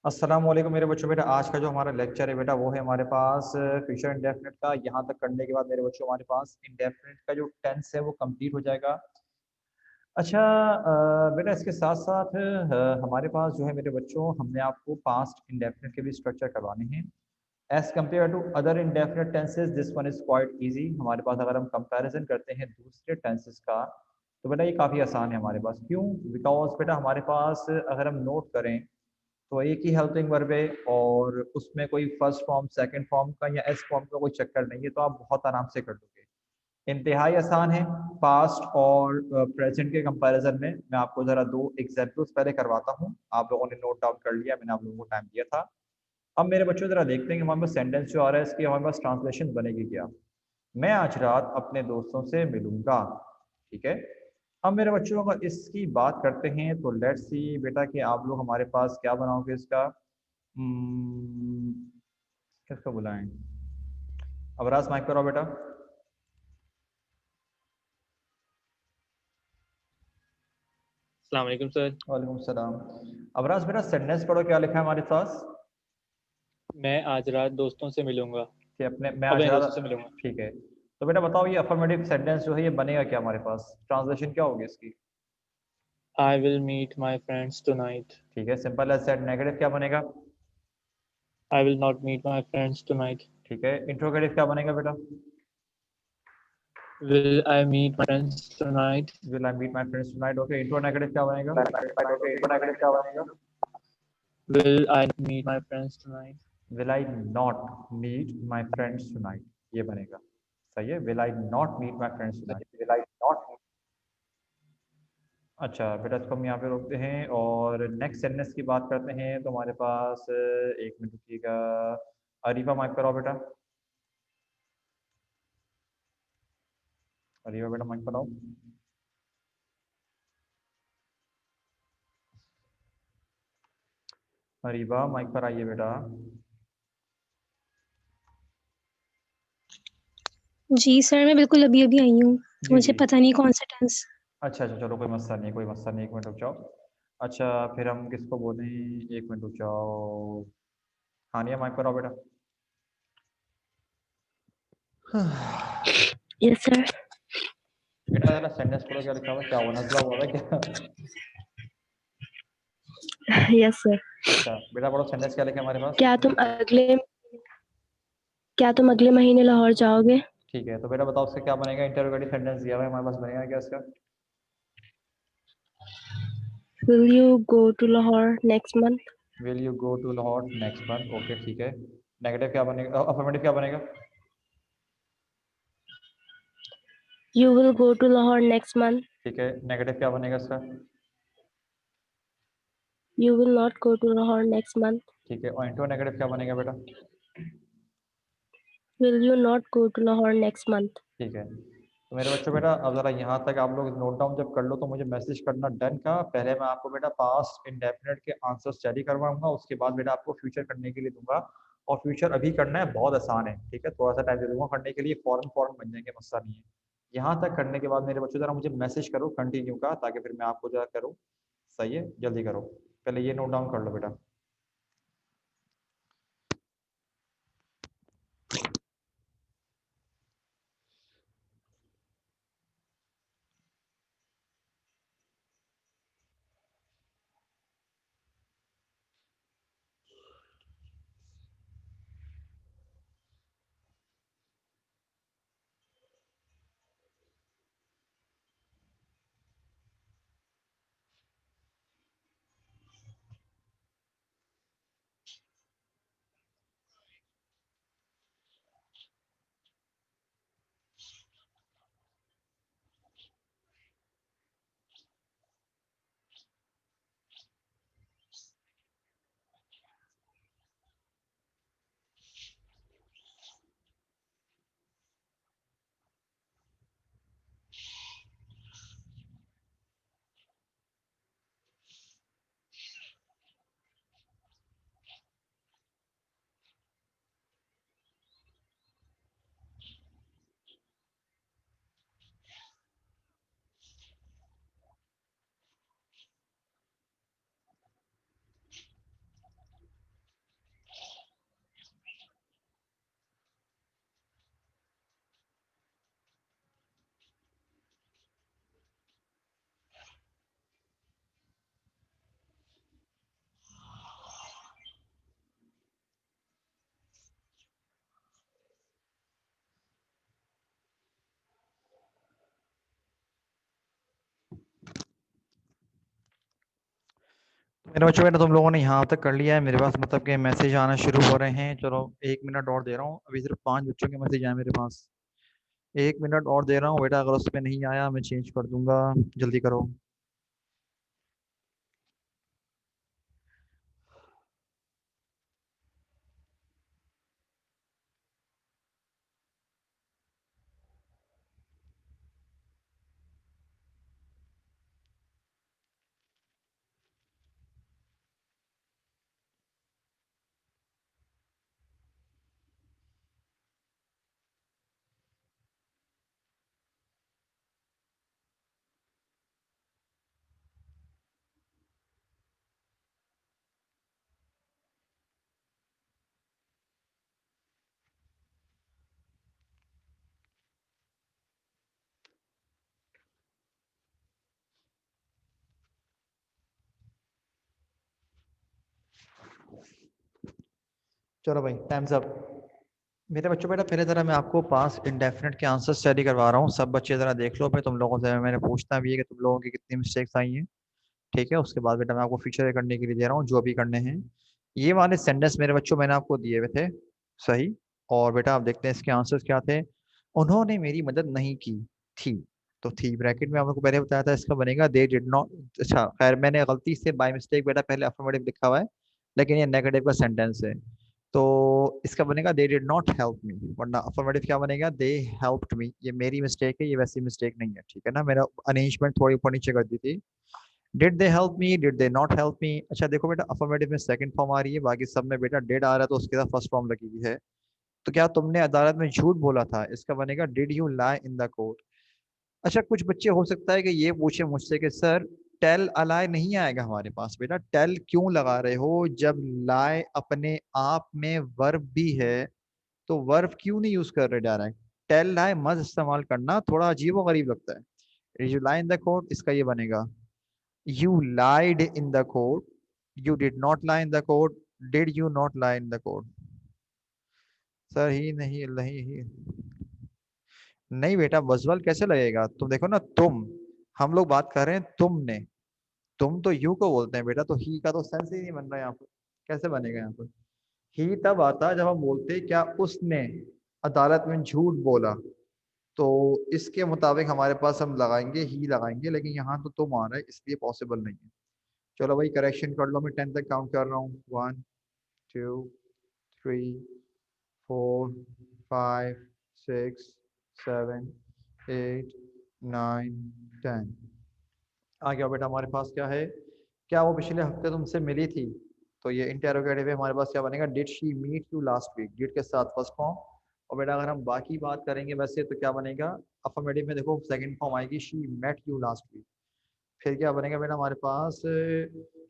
अस्सलाम वालेकुम मेरे बच्चों। बेटा आज का जो हमारा लेक्चर है बेटा वो है हमारे पास फ्यूचर इंडेफिनिट का। यहाँ तक करने के बाद मेरे बच्चों हमारे पास इंडेफिनिट का जो टेंस है वो कंप्लीट हो जाएगा। अच्छा बेटा इसके साथ साथ हमारे पास जो है मेरे बच्चों हमने आपको पास्ट इंडेफिनिट के भी स्ट्रक्चर करवाने हैं। As compare to other indefinite tenses this one is quite easy. हमारे पास अगर हम कंपैरिजन करते हैं दूसरे टेंसेस का तो बेटा ये काफ़ी आसान है हमारे पास। क्यों? बिकॉज बेटा हमारे पास अगर हम नोट करें तो एक ही हेल्पिंग वर्ब है और उसमें कोई फर्स्ट फॉर्म सेकंड फॉर्म का या एस फॉर्म का कोई चक्कर नहीं है, तो आप बहुत आराम से कर दोगे। इंतहाई आसान है। पास्ट और प्रेजेंट के कंपैरिजन में मैं आपको ज़रा दो एग्जाम्पल्स पहले करवाता हूँ। आप लोगों ने नोट डाउन कर लिया, मैंने आप लोगों को टाइम दिया था। अब मेरे बच्चों ज़रा देखते हैं कि हमारे पास सेंटेंस जो आ रहा है इसकी हमारे पास ट्रांसलेशन बनेगी क्या। मैं आज रात अपने दोस्तों से मिलूंगा। ठीक है। अब मेरे बच्चों अगर इसकी बात करते हैं तो लेट्स सी बेटा कि आप लोग हमारे पास क्या बनाओगे इसका। हम्म, किसको बुलाएं? अबराज माइक पर आओ बेटा। अस्सलाम वालेकुम सर। वालेकुम सलाम। अबराज बेटा सेंटेंस पढ़ो, क्या लिखा है हमारे पास। मैं आज रात दोस्तों से मिलूंगा। कि अपने मैं आज अपने रात। दोस्तों से मिलूंगा। ठीक है। तो बेटा बताओ ये अफर्मेटिव सेंटेंस जो है ये बनेगा क्या हमारे पास, ट्रांसलेशन क्या होगी इसकी। I will meet my friends tonight. ठीक है, सिंपल एज सेड। नेगेटिव क्या बनेगा? I will not meet my friends tonight. ठीक है, इंट्रोगेटिव क्या बनेगा बेटा? Will I meet my friends tonight. Will I meet my friends tonight. Okay, intro negative क्या बनेगा? नेगेटिव क्या बनेगा? Will I meet my friends tonight. Will I not meet my friends tonight, ये बनेगा। सही है, will I not meet my friends tonight. Will I not. अच्छा बेटा इसको हम यहाँ पे रोकते हैं और नेक्स्ट सेंटेंस की बात करते हैं। तो हमारे पास एक मिनट रुकिएगा। अरीबा माइक पर आओ बेटा। अरीबा बेटा माइक पर आओ। अरीबा माइक पर आइए बेटा। जी सर, मैं बिल्कुल अभी-अभी आई हूँ, तो जी मुझे जी। पता नहीं कौन-सा टेंस। अच्छा अच्छा, चलो कोई मसला नहीं, कोई मसला नहीं, एक मिनट रुक जाओ। अच्छा फिर हम किसको बोलें? एक मिनट रुक जाओ। हानिया माइक पर आओ बेटा। Yes sir. बेटा जरा सेंटेंस पढ़ो, क्या लिखा हुआ है? क्या हुआ, नजला हुआ है क्या? Yes sir. अच्छा बेटा पढ़ो, सेंटेंस क्या लिखा है हमारे पास। क्या तुम अगले क्या तुम अगले महीने लाहौर जाओगे? ठीक है, तो बेटा बताओ उसका क्या बनेगा। इंटरोगेटिव सेंटेंस दिया हुआ है हमारे पास, बनेगा क्या इसका? Will you go to Lahore next month? Will you go to Lahore next month. Okay ठीक है। नेगेटिव क्या बनेगा, अफर्मेटिव क्या बनेगा? You will go to Lahore next month? ठीक है, नेगेटिव क्या बनेगा इसका? You will not go to Lahore next month? ठीक है, और इंटो नेगेटिव क्या बनेगा बेटा? Will you not go to Lahore next month? ठीक है। तो मेरे बच्चों बेटा अब ज़रा यहाँ तक आप लोग नोट डाउन जब कर लो तो मुझे मैसेज करना डन का। पहले मैं आपको बेटा पास्ट इंडेफिनिट के आंसर्स जारी करवाऊंगा, उसके बाद बेटा आपको फ्यूचर करने के लिए दूंगा। और फ्यूचर अभी करना है, बहुत आसान है। ठीक है, थोड़ा सा टाइम दे दूंगा करने के लिए, फॉरन फॉरन बन जाएंगे, मसला नहीं है। यहाँ तक करने के बाद मेरे बच्चों ज़रा मुझे मैसेज करो कंटिन्यू का, ताकि फिर मैं आपको जरा करूँ। सही है, जल्दी करो। पहले ये नोट डाउन कर लो बेटा। मेरे बच्चों बेटा तुम लोगों ने यहाँ तक कर लिया है, मेरे पास मतलब कि मैसेज आना शुरू हो रहे हैं। चलो 1 मिनट और दे रहा हूँ, अभी सिर्फ 5 बच्चों के मैसेज आए मेरे पास। 1 मिनट और दे रहा हूँ बेटा, अगर उस पर नहीं आया मैं चेंज कर दूंगा। जल्दी करो। चलो भाई, टाइम्स अप। मेरे बच्चों बेटा पहले ज़रा मैं आपको पास इंडेफिनिट के आंसर स्टडी करवा रहा हूँ। सब बच्चे ज़रा देख लो, फिर तुम लोगों से मैंने पूछना भी है कि तुम लोगों की कितनी मिस्टेक्स आई हैं। ठीक है, उसके बाद बेटा मैं आपको फ्यूचर करने के लिए दे रहा हूँ जो भी करने हैं। ये वाले सेंटेंस मेरे बच्चों मैंने आपको दिए हुए थे, सही। और बेटा आप देखते हैं इसके आंसर्स क्या थे। उन्होंने मेरी मदद नहीं की थी, तो थी ब्रैकेट में आपको पहले बताया था इसका बनेगा दे डिड नॉट। अच्छा खैर, मैंने गलती से बाय मिस्टेक बेटा पहले अफर्मेटिव लिखा हुआ है, लेकिन ये नेगेटिव का सेंटेंस है। तो इसका बनेगा they did not help me, वरना अफर्मेटिव क्या बनेगा दे हेल्प्ड मी। ये मेरी मिस्टेक है, ये वैसी मिस्टेक नहीं है, ठीक है ना। मेरा अरेंजमेंट थोड़ी ऊपर नीचे कर दी थी। Did they help me, did they not help me. अच्छा देखो बेटा, अफर्मेटिव में सेकंड फॉर्म आ रही है, बाकी सब में बेटा डिड आ रहा है, तो उसके साथ फर्स्ट फॉर्म लगी हुई है। तो क्या तुमने अदालत में झूठ बोला था, इसका बनेगा did you lie in the court. अच्छा कुछ बच्चे हो सकता है कि ये पूछे मुझसे कि सर टेल अलाई नहीं आएगा हमारे पास। बेटा टेल क्यों लगा रहे हो जब लाई अपने आप में वर्ब भी है, तो वर्ब क्यों नहीं यूज कर रहे डायरेक्ट। टेल लाई मत इस्तेमाल करना, थोड़ा अजीब और गरीब लगता है। You lie in the court, इसका ये बनेगा you lied in the court, you did not lie in the court, did you not lie in the court. Sir ही नहीं नहीं ही नहीं बेटा, वजुअल कैसे लगेगा। तुम देखो ना, तुम, हम लोग बात कर रहे हैं तुमने, तुम तो यू को बोलते हैं बेटा, तो ही का तो सेंस ही नहीं बन रहा है यहाँ पर। कैसे बनेगा यहाँ पर। ही तब आता जब हम बोलते क्या उसने अदालत में झूठ बोला, तो इसके मुताबिक हमारे पास हम लगाएंगे ही लगाएंगे, लेकिन यहाँ तो तुम आ रहा है इसलिए पॉसिबल नहीं है। चलो भाई करेक्शन कर लो, मैं 10 तक काउंट कर रहा हूँ। 1 2 3 4 5 6 7 8 9 10। आ गया बेटा हमारे पास क्या है। क्या वो पिछले हफ्ते तुमसे मिली थी, तो ये इंटेरोगेटिव है, हमारे पास क्या बनेगा did she meet you last week, did के साथ फर्स्ट फॉर्म। और बेटा अगर हम बाकी बात करेंगे वैसे तो क्या बनेगा, अफर्मेटिव में देखो सेकंड फॉर्म आएगी she met you last week. फिर क्या बनेगा बेटा हमारे पास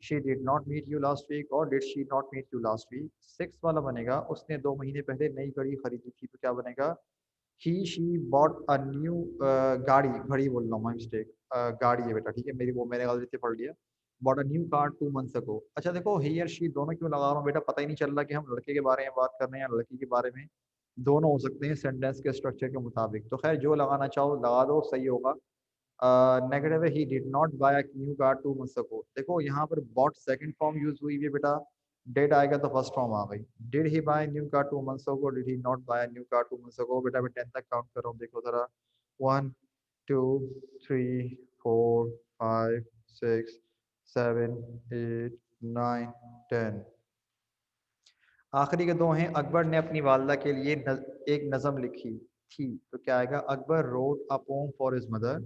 she did not meet you last week और did she not meet you last week. Six वाला बनेगा उसने 2 महीने पहले नई घड़ी खरीदी थी, तो क्या बनेगा ही शी बॉट अ न्यू गाड़ी, घड़ी बोल रहा हूँ मैं मिस्टेक, गाड़ी है बेटा, ठीक है मेरी, वो मैंने गलती से पढ़ लिया। Bought a new car 2 months अगो। अच्छा देखो ही और शी दोनों क्यों लगा रहा हूँ बेटा, पता ही नहीं चल रहा कि हम लड़के के बारे में बात कर रहे हैं या लड़की के बारे में। दोनों हो सकते हैं सेंटेंस के स्ट्रक्चर के मुताबिक, तो खैर जो लगाना चाहो लगा दो, सही होगा। नेगेटिव है ही did not buy new car 2 months ago. देखो यहाँ पर बॉट सेकंड फॉर्म यूज हुई है बेटा, डेड आएगा तो फर्स्ट फॉर्म आ गई। Did he buy new car 2 months ago, did he not buy new car 2 months ago. बेटा मैं 10 तक काउंट कर रहा हूँ, देखो जरा। 1 2 3 4 5 6 7 8 9 10। आखिरी के दो हैं, अकबर ने अपनी वालदा के लिए एक नज़म लिखी थी, तो क्या आएगा Akbar wrote a poem for his mother.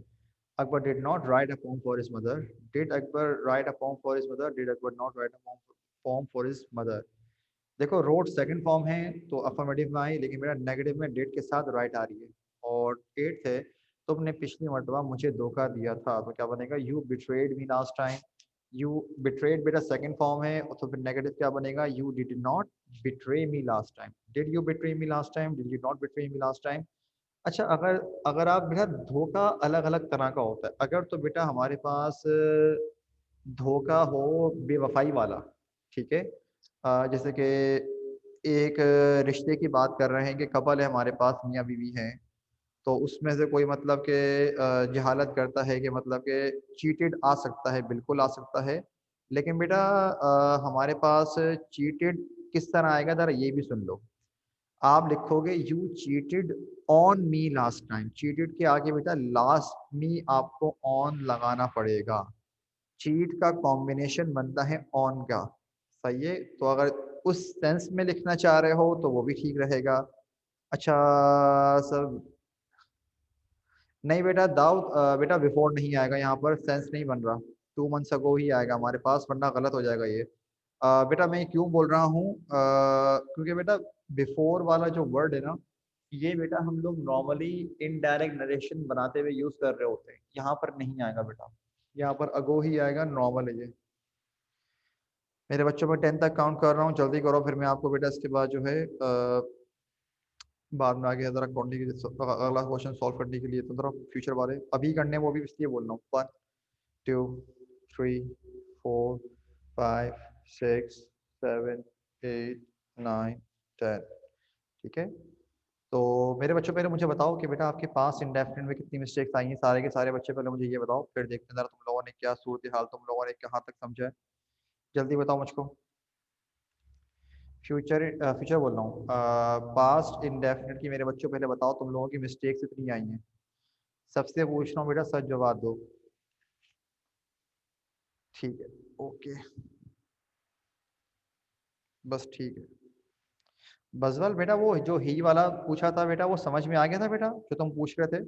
Akbar did not right a poem for his mother, did Akbar right a poem for his mother, did Akbar not right a poem for his mother. देखो रोट सेकंड फॉर्म है तो affirmative में आई, लेकिन मेरा negative में date के साथ right आ रही है। और एट्थ है तुमने पिछली मरतबा मुझे धोखा दिया था, तो क्या बनेगा you betrayed me last time. You betrayed बेटा सेकंड फॉर्म है, तो फिर नेगेटिव क्या बनेगा you did not betray me last time. Did you betray me last time, did you not betray me last time. अच्छा अगर अगर आप बेटा धोखा अलग अलग तरह का होता है, अगर तो बेटा हमारे पास धोखा हो बेवफाई वाला, ठीक है। जैसे कि एक रिश्ते की बात कर रहे हैं कि कपल है हमारे पास, मियाँ बीवी हैं, तो उसमें से कोई मतलब के जहालत करता है कि मतलब के चीटेड आ सकता है, बिल्कुल आ सकता है। लेकिन बेटा हमारे पास चीटेड किस तरह आएगा, जरा ये भी सुन लो। आप लिखोगे you cheated on me last time. Cheated के आगे बेटा लास्ट मी आपको ऑन लगाना पड़ेगा। चीट का कॉम्बिनेशन बनता है ऑन का, सही है। तो अगर उस सेंस में लिखना चाह रहे हो तो वो भी ठीक रहेगा। अच्छा सर, नहीं बेटा दाऊद, बेटा बिफोर नहीं आएगा, यहाँ पर सेंस नहीं बन रहा। 2 मंथ्स अगो ही आएगा हमारे पास, वरना गलत हो जाएगा ये। बेटा मैं क्यों बोल रहा हूँ, क्योंकि बेटा बिफोर वाला जो वर्ड है ना, ये बेटा हम लोग नॉर्मली इनडायरेक्ट नरेशन बनाते हुए यूज कर रहे होते हैं, यहाँ पर नहीं आएगा बेटा, यहाँ पर अगो ही आएगा, नॉर्मल है ये। मेरे बच्चों में 10 तक काउंट कर रहा हूँ, जल्दी करो, फिर मैं आपको बेटा इसके बाद जो है बाद में आगे जरा करने के अगला क्वेश्चन सॉल्व करने के लिए तो जरा फ्यूचर वाले अभी करने हैं, वो भी इसलिए बोल रहा हूँ। 1 2 3 4 5 6 7 8 9 10। ठीक है, तो मेरे बच्चों पहले मुझे बताओ कि बेटा आपके पास इंडेफिनिट में कितनी मिस्टेक्स आई हैं, सारे के सारे बच्चे पहले मुझे ये बताओ, फिर देखते हैं जरा तुम लोगों ने क्या सूरत हाल, तुम लोगों ने कहाँ तक समझा है। जल्दी बताओ मुझको। फ्यूचर फ्यूचर बोल रहा हूँ, पास्ट इंडेफिनिट की मेरे बच्चों पहले बताओ तुम लोगों की मिस्टेक्स इतनी आई हैं। सबसे पूछ रहा हूँ बेटा, सच जवाब दो। ठीक है, ओके, बस ठीक है। बजवल बेटा वो जो ही वाला पूछा था बेटा, वो समझ में आ गया था बेटा जो तुम पूछ रहे थे।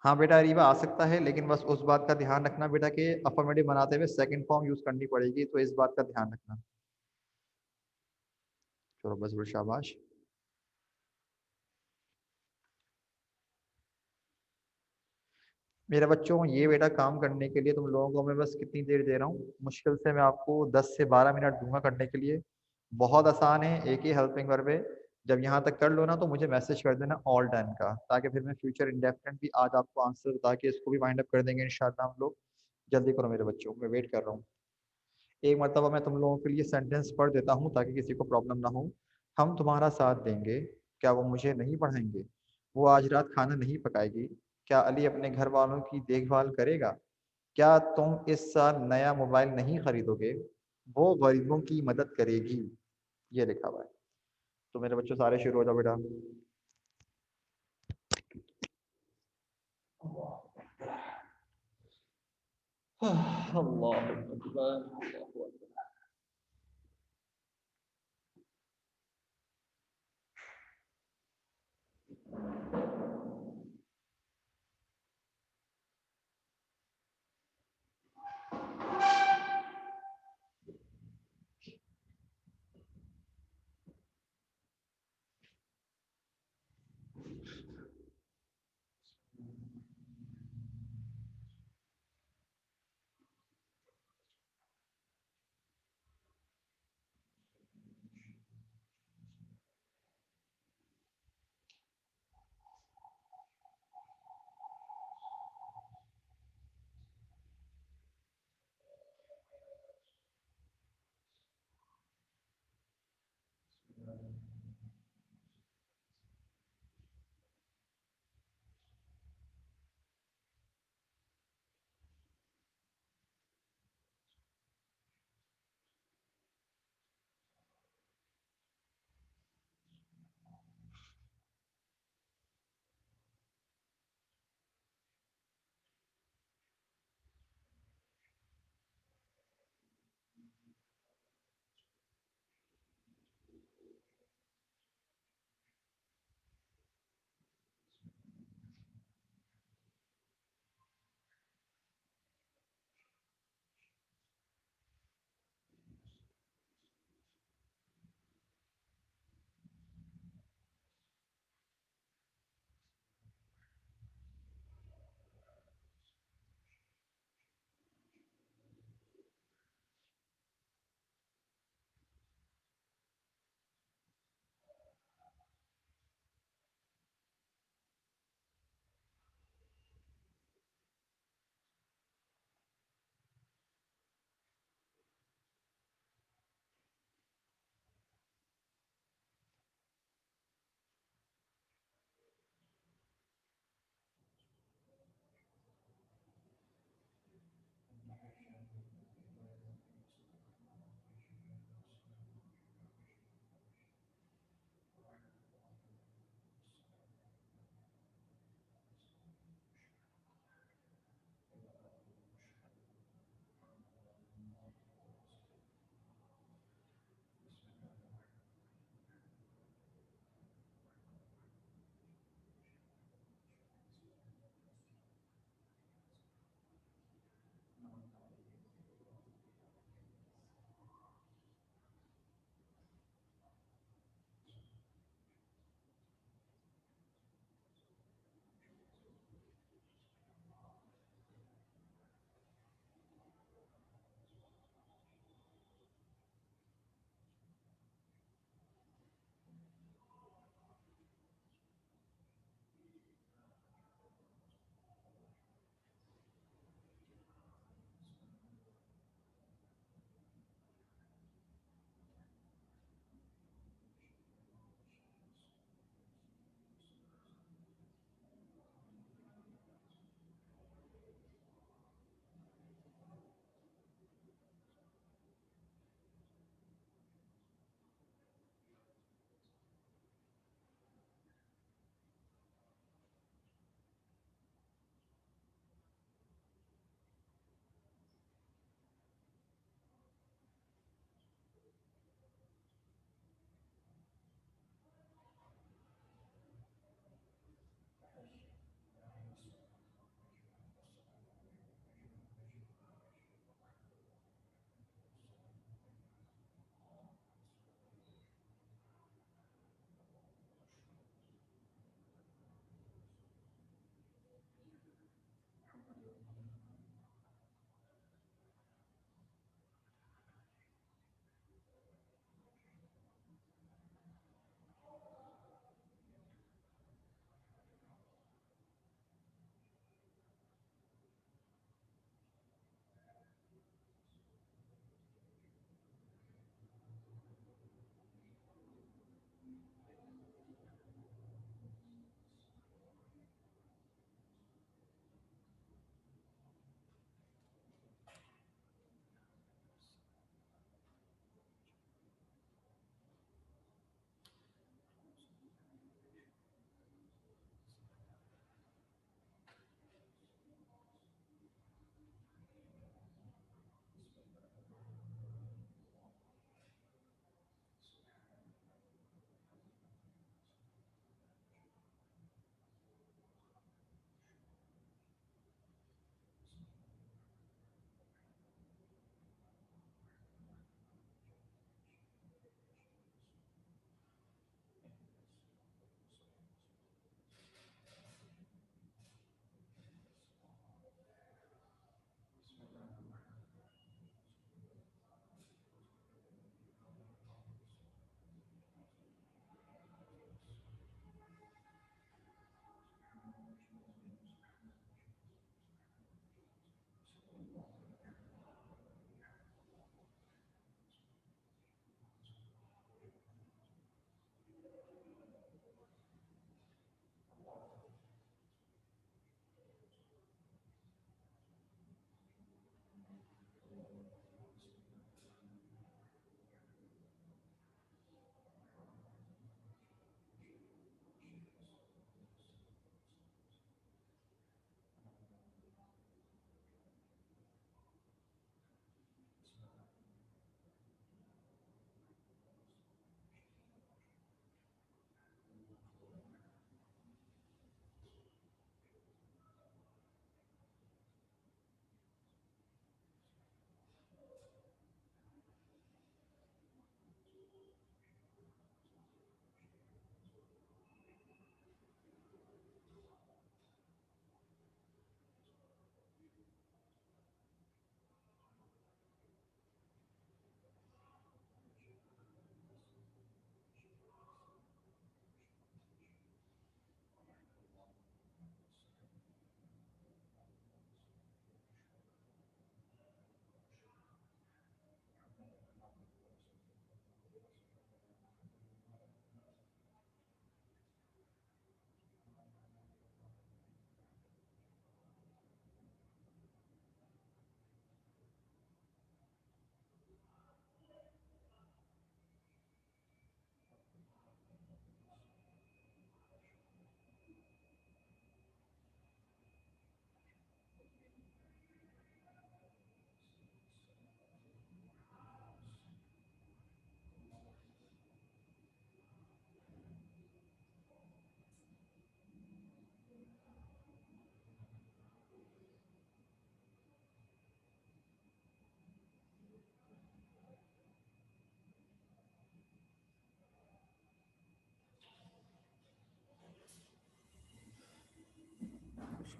हाँ बेटा रीवा आ सकता है, लेकिन बस उस बात का ध्यान रखना बेटा कि अफर्मेटिव बनाते हुए सेकंड फॉर्म यूज करनी पड़ेगी, तो इस बात का ध्यान रखना। चलो बस बड़ी शाबाश। मेरे बच्चों ये बेटा काम करने के लिए तुम लोगों को मैं बस कितनी देर दे रहा हूँ, मुश्किल से मैं आपको 10 से 12 मिनट दूंगा करने के लिए। बहुत आसान है, एक ही हेल्पिंग वर्ब है। जब यहाँ तक कर लो ना तो मुझे मैसेज कर देना ऑल डन का, ताकि फिर मैं फ्यूचर इंडेफिनिट भी आज आपको आंसर बता के इसको भी वाइंड अप कर देंगे इंशाल्लाह हम लोग। जल्दी करो मेरे बच्चों, मैं वेट कर रहा हूँ। एक मरतबा मैं तुम लोगों के लिए सेंटेंस पढ़ देता हूँ ताकि किसी को प्रॉब्लम ना हो। हम तुम्हारा साथ देंगे, क्या वो मुझे नहीं पढ़ाएंगे? वो आज रात खाना नहीं पकाएगी, क्या अली अपने घर वालों की देखभाल करेगा? क्या तुम इस साल नया मोबाइल नहीं खरीदोगे? वो गरीबों की मदद करेगी। ये लिखा हुआ है। तो मेरे बच्चों सारे शुरू हो जाओ बेटा। अल्लाह अकबर।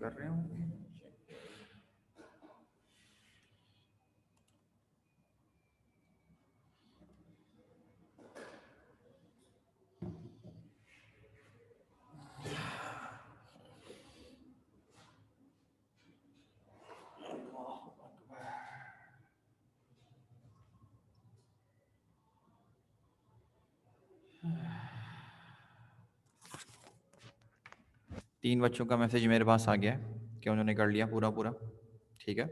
कर रहे होंगे। तीन बच्चों का मैसेज मेरे पास आ गया है कि उन्होंने कर लिया पूरा पूरा। ठीक है,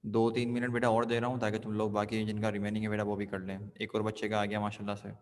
2-3 मिनट बेटा और दे रहा हूँ ताकि तुम लोग बाकी जिनका रिमेनिंग है बेटा वो भी कर लें। एक और बच्चे का आ गया माशाल्लाह से।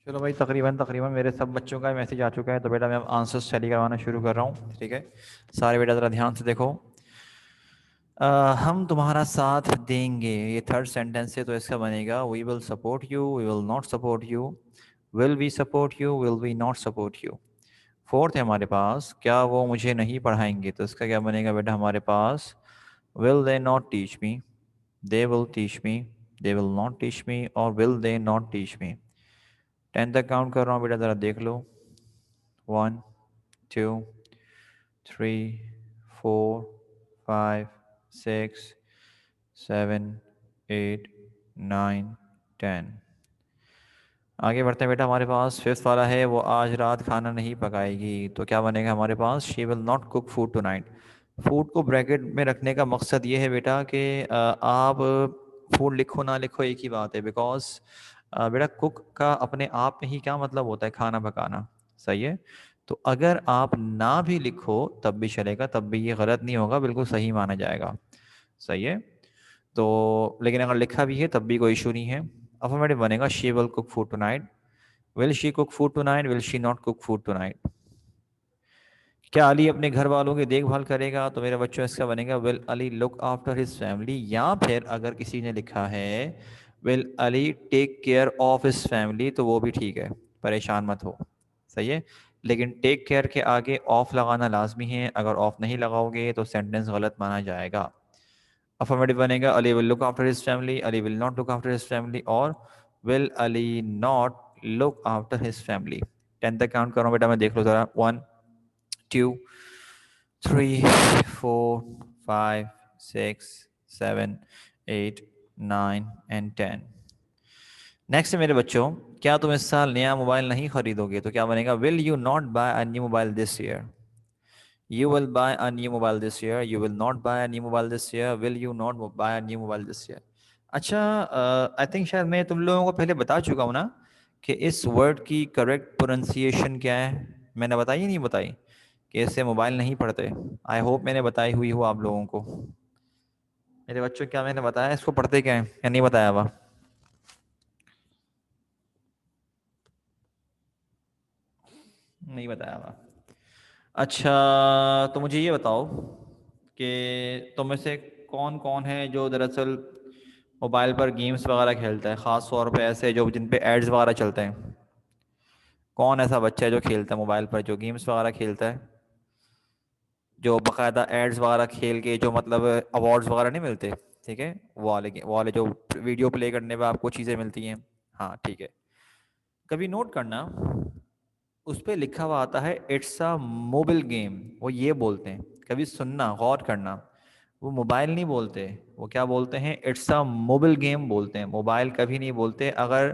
चलो भाई, तकरीबन तकरीबन मेरे सब बच्चों का मैसेज आ चुका है। तो बेटा मैं अब आंसर्स स्टडी करवाना शुरू कर रहा हूँ। ठीक है, सारे बेटा ज़रा ध्यान से देखो। हम तुम्हारा साथ देंगे, ये थर्ड सेंटेंस है तो इसका बनेगा we will support you, we will not support you, will we support you, will we not support you. Fourth है हमारे पास, क्या वो मुझे नहीं पढ़ाएंगे, तो इसका क्या बनेगा बेटा हमारे पास will they not teach me, they will teach me, they will not teach me, और will they not teach me. 10 तक काउंट कर रहा हूँ बेटा, ज़रा देख लो। 1 2 3 4 5 6 7 8 9 10। आगे बढ़ते हैं बेटा, हमारे पास फिफ्थ वाला है, वो आज रात खाना नहीं पकाएगी, तो क्या बनेगा हमारे पास she will not cook food tonight. Food को ब्रैकेट में रखने का मकसद ये है बेटा कि आप फूड लिखो ना लिखो एक ही बात है, बिकॉज बेटा कुक का अपने आप में ही क्या मतलब होता है, खाना पकाना। सही है, तो अगर आप ना भी लिखो तब भी चलेगा, तब भी ये गलत नहीं होगा, बिल्कुल सही माना जाएगा। सही है, तो लेकिन अगर लिखा भी है तब भी कोई इशू नहीं है। अफर्मेटिव बनेगा she will cook food tonight. Will she cook food tonight, will she not cook food tonight. क्या अली अपने घर वालों की देखभाल करेगा, तो मेरे बच्चों इसका बनेगा will Ali look after his family, या फिर अगर किसी ने लिखा है will Ali take care of his family, तो वो भी ठीक है, परेशान मत हो। सही है, लेकिन टेक केयर के आगे ऑफ लगाना लाजमी है, अगर ऑफ नहीं लगाओगे तो सेंटेंस गलत माना जाएगा। अफर्मेटिव बनेगा Ali will look after his family, Ali will not look after his family, और will Ali not look after his family. 10 तक काउंट करो बेटा, मैं देख लो जरा। 1 2 3 4 5 6 7 8 9 and 10। नेक्स्ट है मेरे बच्चों, क्या तुम इस साल नया मोबाइल नहीं खरीदोगे, तो क्या बनेगा will you not buy a new mobile this year, you will buy a new mobile this year, you will not buy a new mobile this year, will you not buy a new mobile this year। अच्छा, I think शायद मैं तुम लोगों को पहले बता चुका हूँ ना कि इस वर्ड की करेक्ट प्रोनाउंसिएशन क्या है। मैंने बताई नहीं बताई कि इससे मोबाइल नहीं पढ़ते। आई होप मैंने बताई हुई हो आप लोगों को। मेरे बच्चों क्या मैंने बताया इसको पढ़ते क्या है या नहीं बताया हुआ? नहीं बताया हुआ। अच्छा, तो मुझे ये बताओ कि तुम में से कौन कौन है जो दरअसल मोबाइल पर गेम्स वगैरह खेलता है, ख़ास तौर पे ऐसे जो जिन पे एड्स वगैरह चलते हैं। कौन ऐसा बच्चा है जो खेलता है मोबाइल पर, जो गेम्स वगैरह खेलता है, जो बाकायदा एड्स वगैरह खेल के जो मतलब अवार्ड्स वगैरह नहीं मिलते, ठीक है, वो वाले जो वीडियो प्ले करने पे आपको चीज़ें मिलती हैं। हाँ ठीक है, कभी नोट करना, उस पर लिखा हुआ आता है इट्स अ मोबाइल गेम, वो ये बोलते हैं। कभी सुनना, गौर करना, वो मोबाइल नहीं बोलते, वो क्या बोलते हैं, इट्स अ मोबाइल गेम बोलते हैं, मोबाइल कभी नहीं बोलते। अगर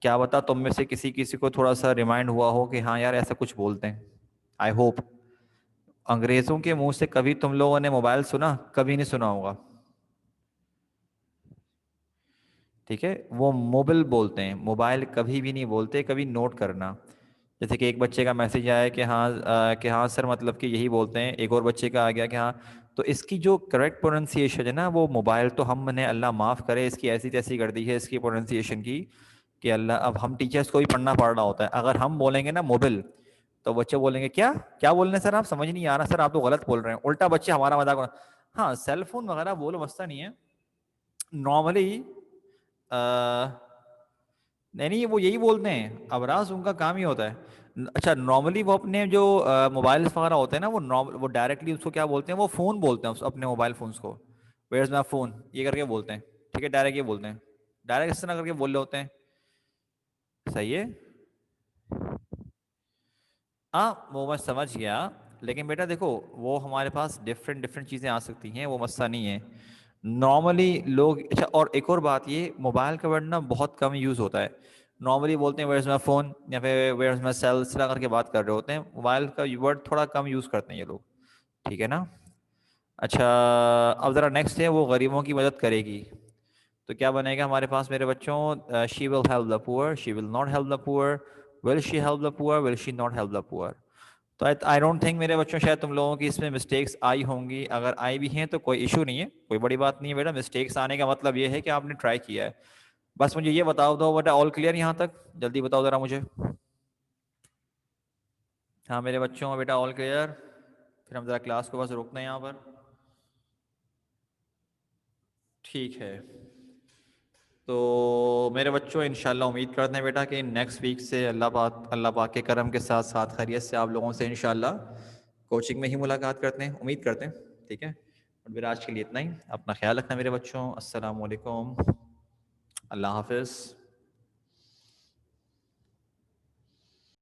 क्या बता तुम में से किसी किसी को थोड़ा सा रिमाइंड हुआ हो कि हाँ यार ऐसा कुछ बोलते हैं। आई होप अंग्रेजों के मुंह से कभी तुम लोगों ने मोबाइल सुना? कभी नहीं सुना होगा, ठीक है, वो मोबाइल बोलते हैं, मोबाइल कभी भी नहीं बोलते। कभी नोट करना, जैसे कि एक बच्चे का मैसेज आया कि हाँ सर मतलब कि यही बोलते हैं, एक और बच्चे का आ गया कि हाँ, तो इसकी जो करेक्ट प्रोनाउंसिएशन है ना, वो मोबाइल तो हमने अल्लाह माफ़ करे इसकी ऐसी तैसी कर दी है इसकी प्रोनाउंसिएशन की, कि अल्लाह, अब हम टीचर्स को भी पढ़ना पड़ रहा होता है। अगर हम बोलेंगे ना मोबाइल, तो बच्चे बोलेंगे क्या क्या बोल रहे हैं सर, आप समझ नहीं आ रहा सर, आप तो गलत बोल रहे हैं, उल्टा बच्चे हमारा मजाक हाँ सेल फोन वगैरह बोलो, मसला नहीं है। नॉर्मली नहीं नहीं, वो यही बोलते हैं, अबराज उनका काम ही होता है। अच्छा, नॉर्मली वो अपने जो मोबाइल वगैरह होते हैं ना, वो डायरेक्टली उसको क्या बोलते हैं, वो फ़ोन बोलते हैं अपने मोबाइल फ़ोन्स को। वेयर इज़ माई फ़ोन, ये करके बोलते हैं, ठीक है, डायरेक्ट ये बोलते हैं, डायरेक्ट इस तरह करके बोल रहे होते हैं। सही है, हाँ वो मैं समझ गया, लेकिन बेटा देखो, वो हमारे पास डिफरेंट डिफरेंट चीज़ें आ सकती हैं, वो मसला नहीं है। नॉर्मली लोग, अच्छा और एक और बात, ये मोबाइल का वर्ड ना बहुत कम यूज़ होता है। नॉर्मली बोलते हैं वेयर इज़ माई फ़ोन या फिर वेयर इज़ माई सेल, इस तरह करके बात कर रहे होते हैं। मोबाइल का वर्ड थोड़ा कम यूज़ करते हैं ये लोग, ठीक है ना। अच्छा, अब ज़रा नेक्स्ट है, वो गरीबों की मदद करेगी, तो क्या बनेगा हमारे पास मेरे बच्चों, she will help the poor, she will not help the poor, will she help the poor, will she not help the poor. तो आई डोंट थिंक मेरे बच्चों शायद तुम लोगों की इसमें मिस्टेक्स आई होंगी, अगर आई भी हैं तो कोई इशू नहीं है, कोई बड़ी बात नहीं है बेटा। मिस्टेक्स आने का मतलब ये है कि आपने ट्राई किया है। बस मुझे ये बताओ दो बेटा, ऑल क्लियर यहाँ तक? जल्दी बताओ ज़रा मुझे। हाँ मेरे बच्चों, बेटा ऑल क्लियर? फिर हम ज़रा क्लास को बस रोकते हैं यहाँ पर, ठीक है। तो मेरे बच्चों इंशाल्लाह उम्मीद करते हैं बेटा कि नेक्स्ट वीक से अल्लाह पाक के करम के साथ साथ खैरियत से आप लोगों से इंशाल्लाह कोचिंग में ही मुलाकात करते हैं, उम्मीद करते हैं, ठीक है। और फिर आज के लिए इतना ही, अपना ख्याल रखना मेरे बच्चों, अस्सलाम वालेकुम, अल्लाह हाफिज़।